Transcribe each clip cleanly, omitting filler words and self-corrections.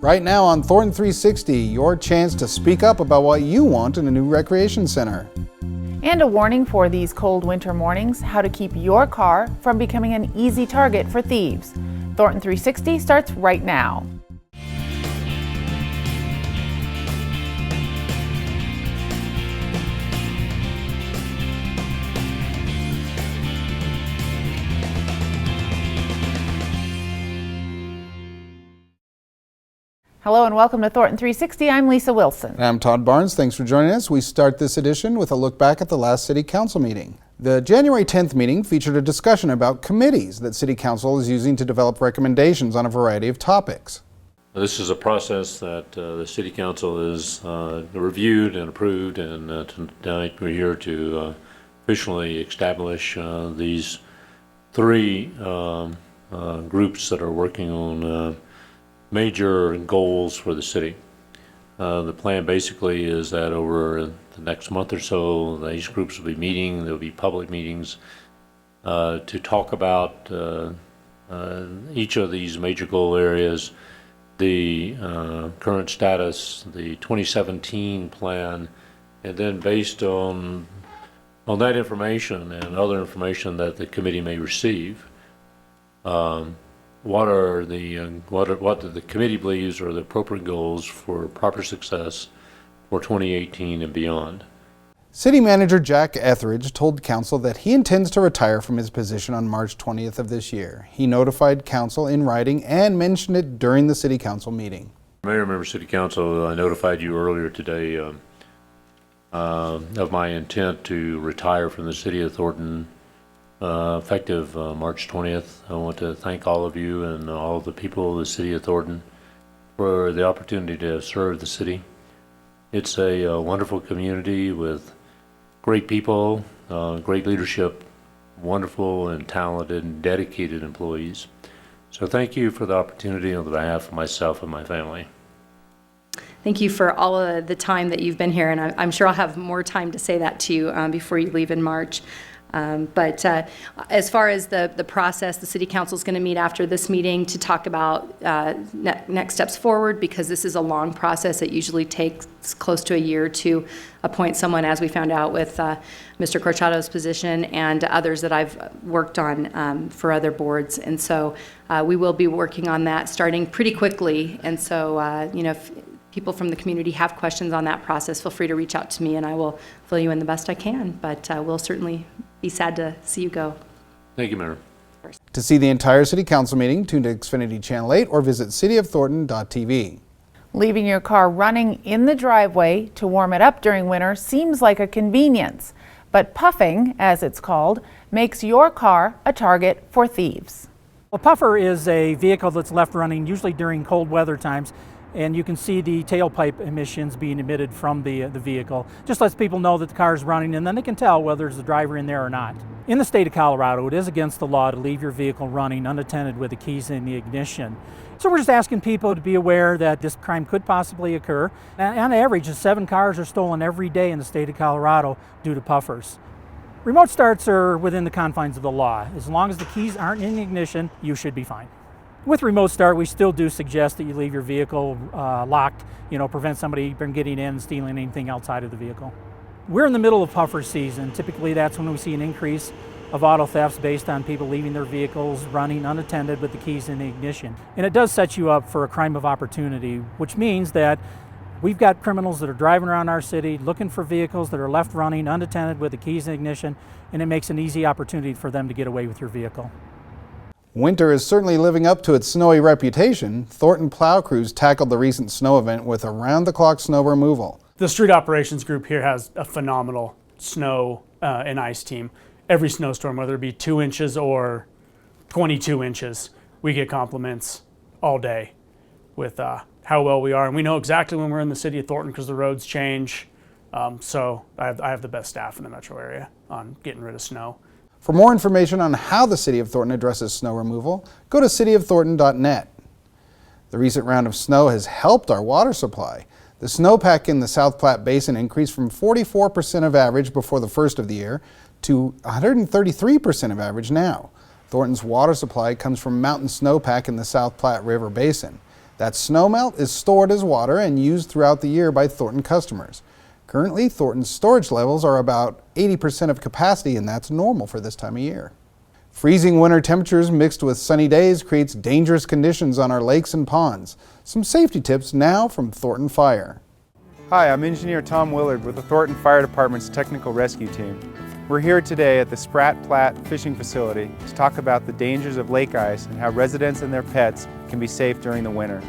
Right now on Thornton360, your chance to speak up about what you want in a new recreation center. And a warning for these cold winter mornings, how to keep your car from becoming an easy target for thieves. Thornton360 starts right now. Hello and welcome to Thornton360. I'm Lisa Wilson. And I'm Todd Barnes. Thanks for joining us. We start this edition with a look back at the last City Council meeting. The January 10th meeting featured a discussion about committees that City Council is using to develop recommendations on a variety of topics. This is a process that the City Council has reviewed and approved, and tonight we're here to officially establish these three groups that are working on major goals for the city. The plan basically is that over the next month or so, these groups will be meeting. There'll be public meetings to talk about each of these major goal areas, the current status, the 2017 plan, and then based on that information and other information that the committee may receive, what the committee believes are the appropriate goals for proper success for 2018 and beyond. City Manager Jack Etheridge told Council that he intends to retire from his position on March 20th of this year. He notified Council in writing and mentioned it during the City Council meeting. Mayor, Member City Council, I notified you earlier today of my intent to retire from the City of Thornton effective March 20th. I want to thank all of you and all of the people of the City of Thornton for the opportunity to serve the city. It's a wonderful community with great people, great leadership, wonderful and talented and dedicated employees. So thank you for the opportunity on behalf of myself and my family. Thank you for all of the time that you've been here, and I'm sure I'll have more time to say that to you before you leave in March. But as far as the process, the City Council is going to meet after this meeting to talk about next steps forward, because this is a long process. It usually takes close to a year to appoint someone, as we found out with Mr. Corchado's position and others that I've worked on for other boards. And so we will be working on that starting pretty quickly. And so, if people from the community have questions on that process, feel free to reach out to me and I will fill you in the best I can. But we'll certainly be sad to see you go. Thank you, Mayor. To see the entire City Council meeting, tune to Xfinity Channel 8 or visit cityofthornton.tv. Leaving your car running in the driveway to warm it up during winter seems like a convenience, but puffing, as it's called, makes your car a target for thieves. A puffer is a vehicle that's left running usually during cold weather times, and you can see the tailpipe emissions being emitted from the vehicle. Just lets people know that the car is running, and then they can tell whether there's a driver in there or not. In the state of Colorado, it is against the law to leave your vehicle running unattended with the keys in the ignition. So we're just asking people to be aware that this crime could possibly occur. On average, 7 cars are stolen every day in the state of Colorado due to puffers. Remote starts are within the confines of the law. As long as the keys aren't in the ignition, you should be fine. With remote start, we still do suggest that you leave your vehicle locked, prevent somebody from getting in and stealing anything outside of the vehicle. We're in the middle of puffer season. Typically, that's when we see an increase of auto thefts based on people leaving their vehicles running unattended with the keys in the ignition. And it does set you up for a crime of opportunity, which means that we've got criminals that are driving around our city looking for vehicles that are left running unattended with the keys in the ignition, and it makes an easy opportunity for them to get away with your vehicle. Winter is certainly living up to its snowy reputation. Thornton plow crews tackled the recent snow event with around-the-clock snow removal. The street operations group here has a phenomenal snow and ice team. Every snowstorm, whether it be 2 inches or 22 inches, we get compliments all day with how well we are. And we know exactly when we're in the city of Thornton because the roads change. So I have the best staff in the metro area on getting rid of snow. For more information on how the City of Thornton addresses snow removal, go to cityofthornton.net. The recent round of snow has helped our water supply. The snowpack in the South Platte Basin increased from 44% of average before the first of the year to 133% of average now. Thornton's water supply comes from mountain snowpack in the South Platte River Basin. That snowmelt is stored as water and used throughout the year by Thornton customers. Currently, Thornton's storage levels are about 80% of capacity, and that's normal for this time of year. Freezing winter temperatures mixed with sunny days creates dangerous conditions on our lakes and ponds. Some safety tips now from Thornton Fire. Hi, I'm Engineer Tom Willard with the Thornton Fire Department's Technical Rescue Team. We're here today at the Spratt Platte Fishing Facility to talk about the dangers of lake ice and how residents and their pets can be safe during the winter.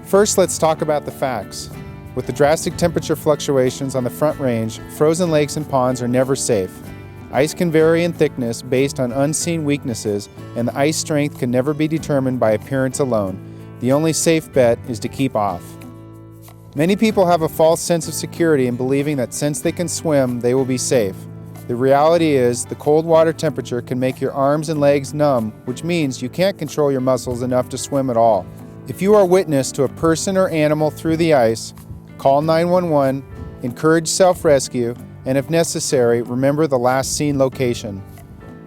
First, let's talk about the facts. With the drastic temperature fluctuations on the Front Range, frozen lakes and ponds are never safe. Ice can vary in thickness based on unseen weaknesses, and the ice strength can never be determined by appearance alone. The only safe bet is to keep off. Many people have a false sense of security in believing that since they can swim, they will be safe. The reality is, the cold water temperature can make your arms and legs numb, which means you can't control your muscles enough to swim at all. If you are witness to a person or animal through the ice, call 911, encourage self-rescue, and if necessary, remember the last seen location.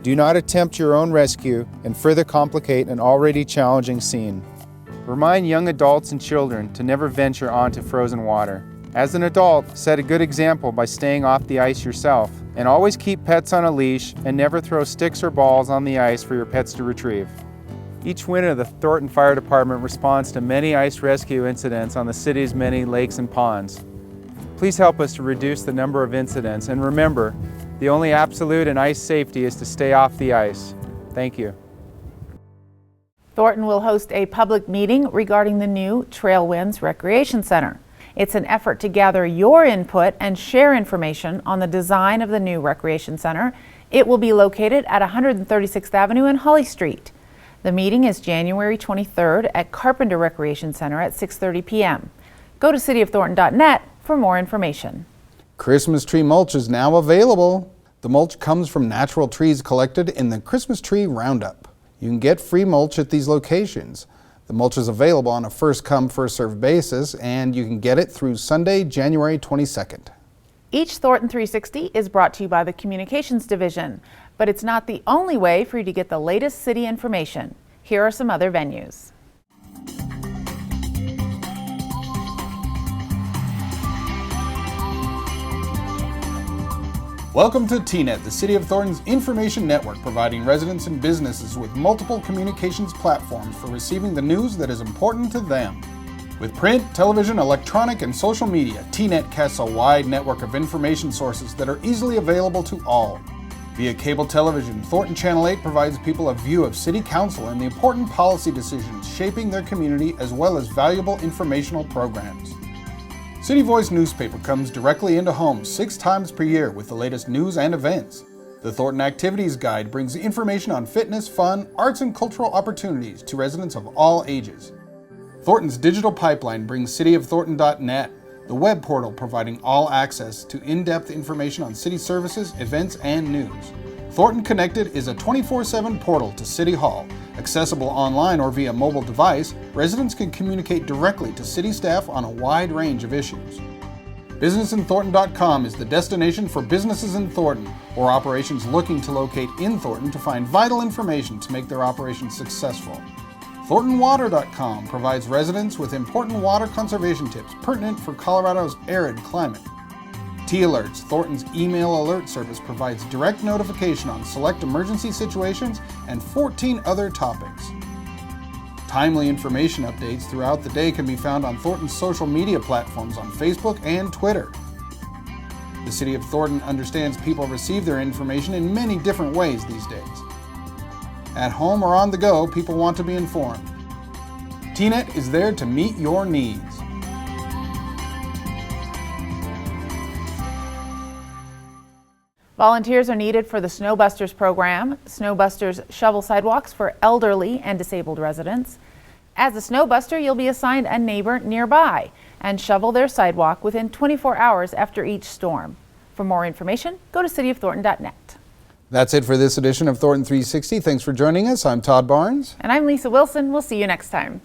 Do not attempt your own rescue and further complicate an already challenging scene. Remind young adults and children to never venture onto frozen water. As an adult, set a good example by staying off the ice yourself, and always keep pets on a leash and never throw sticks or balls on the ice for your pets to retrieve. Each winter, the Thornton Fire Department responds to many ice rescue incidents on the city's many lakes and ponds. Please help us to reduce the number of incidents, and remember, the only absolute in ice safety is to stay off the ice. Thank you. Thornton will host a public meeting regarding the new Trailwinds Recreation Center. It's an effort to gather your input and share information on the design of the new recreation center. It will be located at 136th Avenue and Holly Street. The meeting is January 23rd at Carpenter Recreation Center at 6:30 p.m. Go to cityofthornton.net for more information. Christmas tree mulch is now available. The mulch comes from natural trees collected in the Christmas Tree Roundup. You can get free mulch at these locations. The mulch is available on a first-come, first-served basis, and you can get it through Sunday, January 22nd. Each Thornton360 is brought to you by the Communications Division, but it's not the only way for you to get the latest city information. Here are some other venues. Welcome to TNet, the City of Thornton's information network, providing residents and businesses with multiple communications platforms for receiving the news that is important to them. With print, television, electronic, and social media, TNet casts a wide network of information sources that are easily available to all. Via cable television, Thornton Channel 8 provides people a view of City Council and the important policy decisions shaping their community, as well as valuable informational programs. City Voice newspaper comes directly into homes 6 times per year with the latest news and events. The Thornton Activities Guide brings information on fitness, fun, arts, and cultural opportunities to residents of all ages. Thornton's digital pipeline brings cityofthornton.net, the web portal providing all access to in-depth information on city services, events, and news. Thornton Connected is a 24/7 portal to City Hall. Accessible online or via mobile device, residents can communicate directly to city staff on a wide range of issues. BusinessinThornton.com is the destination for businesses in Thornton or operations looking to locate in Thornton to find vital information to make their operations successful. ThorntonWater.com provides residents with important water conservation tips pertinent for Colorado's arid climate. T-Alerts, Thornton's email alert service, provides direct notification on select emergency situations and 14 other topics. Timely information updates throughout the day can be found on Thornton's social media platforms on Facebook and Twitter. The City of Thornton understands people receive their information in many different ways these days. At home or on the go, people want to be informed. TNet is there to meet your needs. Volunteers are needed for the Snowbusters program. Snowbusters shovel sidewalks for elderly and disabled residents. As a Snowbuster, you'll be assigned a neighbor nearby and shovel their sidewalk within 24 hours after each storm. For more information, go to cityofthornton.net. That's it for this edition of Thornton 360. Thanks for joining us. I'm Todd Barnes. And I'm Lisa Wilson. We'll see you next time.